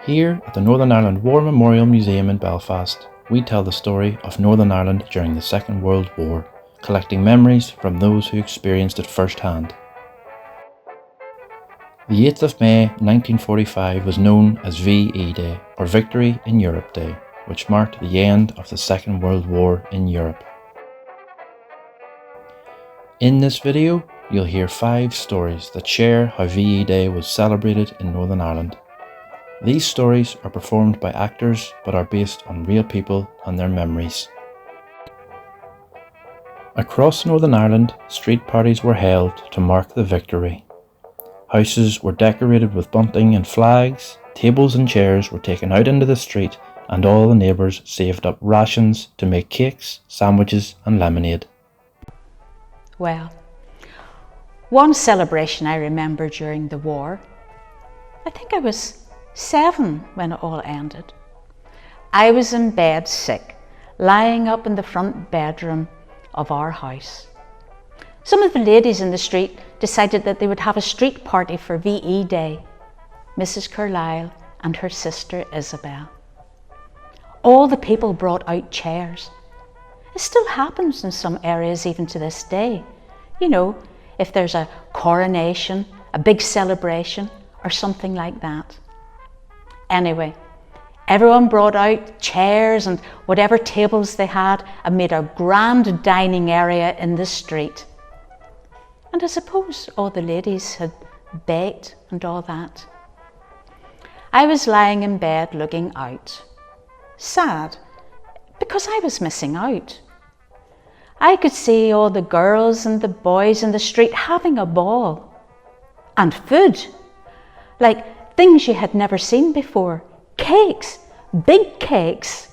Here at the Northern Ireland War Memorial Museum in Belfast, we tell the story of Northern Ireland during the Second World War, collecting memories from those who experienced it firsthand. The 8th of May 1945 was known as VE Day, or Victory in Europe Day, which marked the end of the Second World War in Europe. In this video, you'll hear 5 stories that share how VE Day was celebrated in Northern Ireland. These stories are performed by actors but are based on real people and their memories. Across Northern Ireland, street parties were held to mark the victory. Houses were decorated with bunting and flags, tables and chairs were taken out into the street, and all the neighbours saved up rations to make cakes, sandwiches and lemonade. Well, one celebration I remember during the war, I think I was 7 when it all ended. I was in bed sick, lying up in the front bedroom of our house. Some of the ladies in the street decided that they would have a street party for VE Day, Mrs. Carlyle and her sister Isabel. All the people brought out chairs. It still happens in some areas even to this day. You know, if there's a coronation, a big celebration or something like that. Anyway, everyone brought out chairs and whatever tables they had and made a grand dining area in the street. And I suppose all the ladies had baked and all that. I was lying in bed looking out, sad, because I was missing out. I could see all the girls and the boys in the street having a ball. And food, like things you had never seen before. Cakes, big cakes.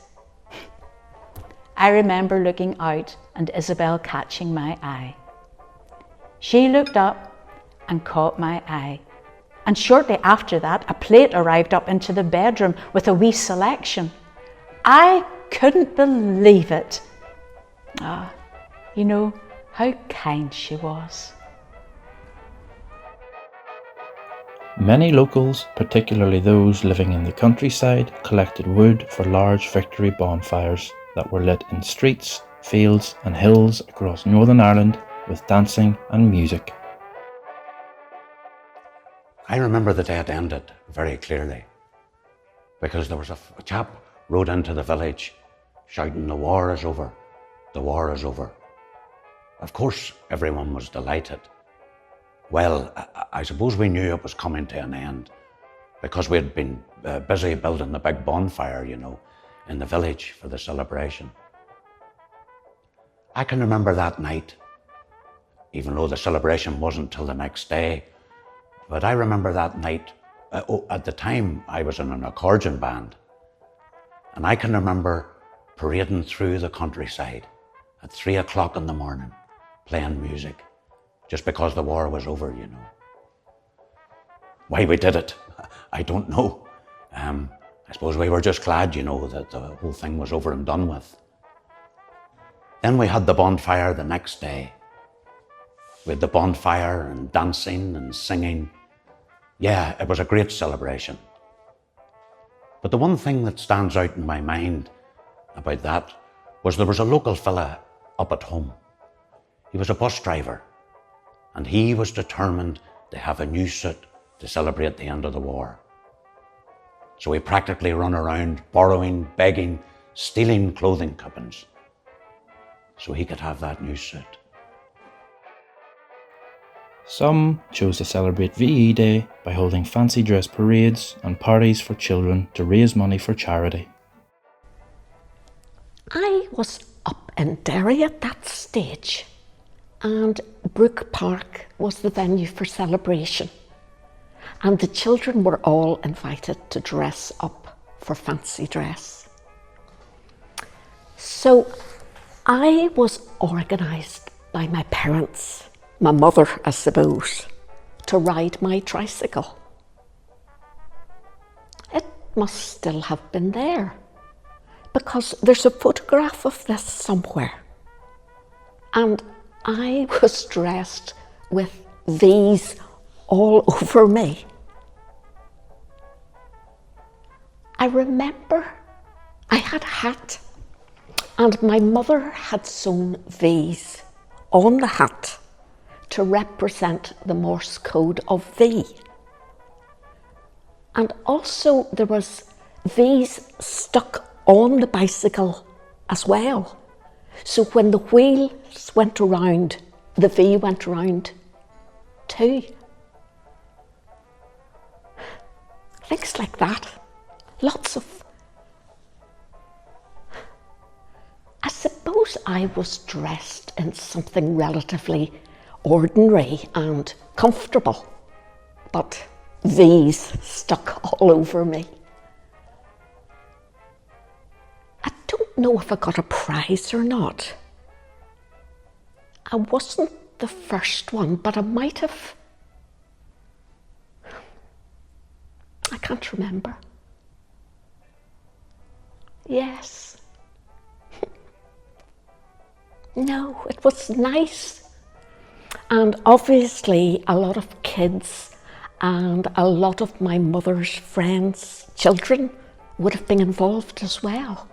I remember looking out and Isabel catching my eye. She looked up and caught my eye. And shortly after that, a plate arrived up into the bedroom with a wee selection. I couldn't believe it. You know how kind she was. Many locals, particularly those living in the countryside, collected wood for large victory bonfires that were lit in streets, fields and hills across Northern Ireland with dancing and music. I remember the day it ended very clearly because there was a chap rode into the village shouting, "The war is over, the war is over." Of course, everyone was delighted. Well, I suppose we knew it was coming to an end because we had been busy building the big bonfire, you know, in the village for the celebration. I can remember that night, even though the celebration wasn't till the next day, but I remember that night, at the time I was in an accordion band, and I can remember parading through the countryside at 3 o'clock in the morning, playing music, just because the war was over, you know. Why we did it, I don't know. I suppose we were just glad, you know, that the whole thing was over and done with. Then we had the bonfire the next day. We had the bonfire and dancing and singing. Yeah, it was a great celebration. But the one thing that stands out in my mind about that was there was a local fella up at home. He was a bus driver, and he was determined to have a new suit to celebrate the end of the war. So he practically run around borrowing, begging, stealing clothing coupons so he could have that new suit. Some chose to celebrate VE Day by holding fancy dress parades and parties for children to raise money for charity. I was up in Derry at that stage, and Brook Park was the venue for celebration. And the children were all invited to dress up for fancy dress. So I was organised by my parents, my mother, I suppose, to ride my tricycle. It must still have been there, because there's a photograph of this somewhere. And I was dressed with these all over me. I remember I had a hat and my mother had sewn V's on the hat to represent the Morse code of V. And also there was V's stuck on the bicycle as well. So when the wheels went around, the V went around too. Things like that. Lots of... I suppose I was dressed in something relatively ordinary and comfortable, but V's stuck all over me. I don't know if I got a prize or not. I wasn't the first one, but I might have. I can't remember. Yes. No, it was nice. And obviously a lot of kids and a lot of my mother's friends' children would have been involved as well.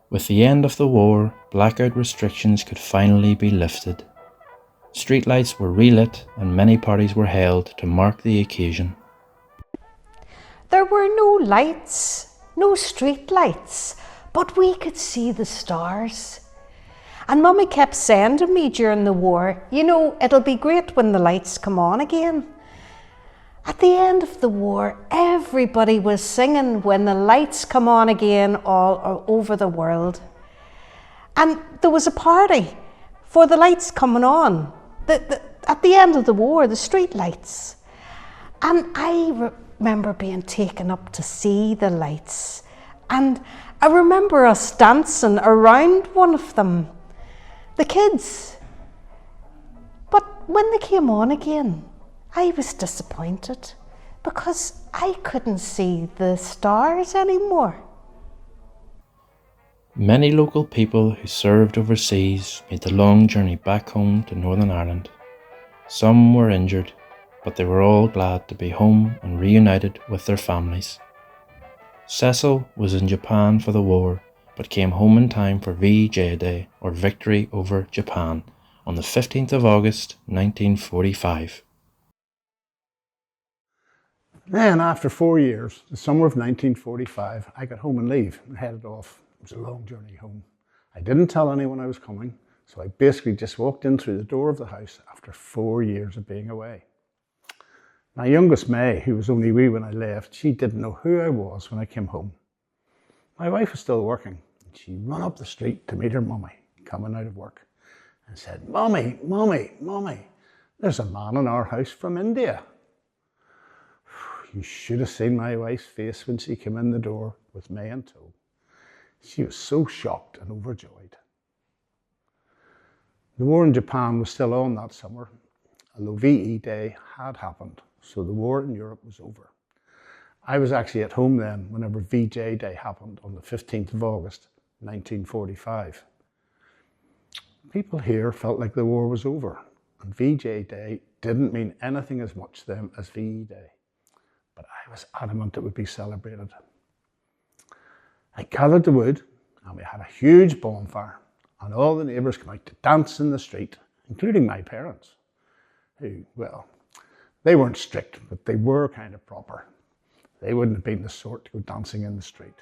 With the end of the war, blackout restrictions could finally be lifted. Streetlights were relit and many parties were held to mark the occasion. There were no lights, no street lights, but we could see the stars. And Mummy kept saying to me during the war, you know, it'll be great when the lights come on again. At the end of the war, everybody was singing When the Lights Come On Again all over the world. And there was a party for the lights coming on. At the end of the war, the street lights. And I remember being taken up to see the lights. And I remember us dancing around one of them, the kids. But when they came on again, I was disappointed because I couldn't see the stars anymore. Many local people who served overseas made the long journey back home to Northern Ireland. Some were injured, but they were all glad to be home and reunited with their families. Cecil was in Japan for the war, but came home in time for VJ Day, or Victory over Japan, on the 15th of August 1945. Then, after 4 years, the summer of 1945, I got home and leave and headed off. It was a long journey home. I didn't tell anyone I was coming, so I basically just walked in through the door of the house after 4 years of being away. My youngest May, who was only wee when I left, she didn't know who I was when I came home. My wife was still working, and she ran up the street to meet her mummy, coming out of work, and said, "Mummy, Mummy, Mummy, there's a man in our house from India." You should have seen my wife's face when she came in the door with me in tow. She was so shocked and overjoyed. The war in Japan was still on that summer, although VE Day had happened, so the war in Europe was over. I was actually at home then whenever VJ Day happened on the 15th of August, 1945. People here felt like the war was over, and VJ Day didn't mean anything as much to them as VE Day. But I was adamant it would be celebrated. I gathered the wood and we had a huge bonfire, and all the neighbours came out to dance in the street, including my parents, who, well, they weren't strict, but they were kind of proper. They wouldn't have been the sort to go dancing in the street.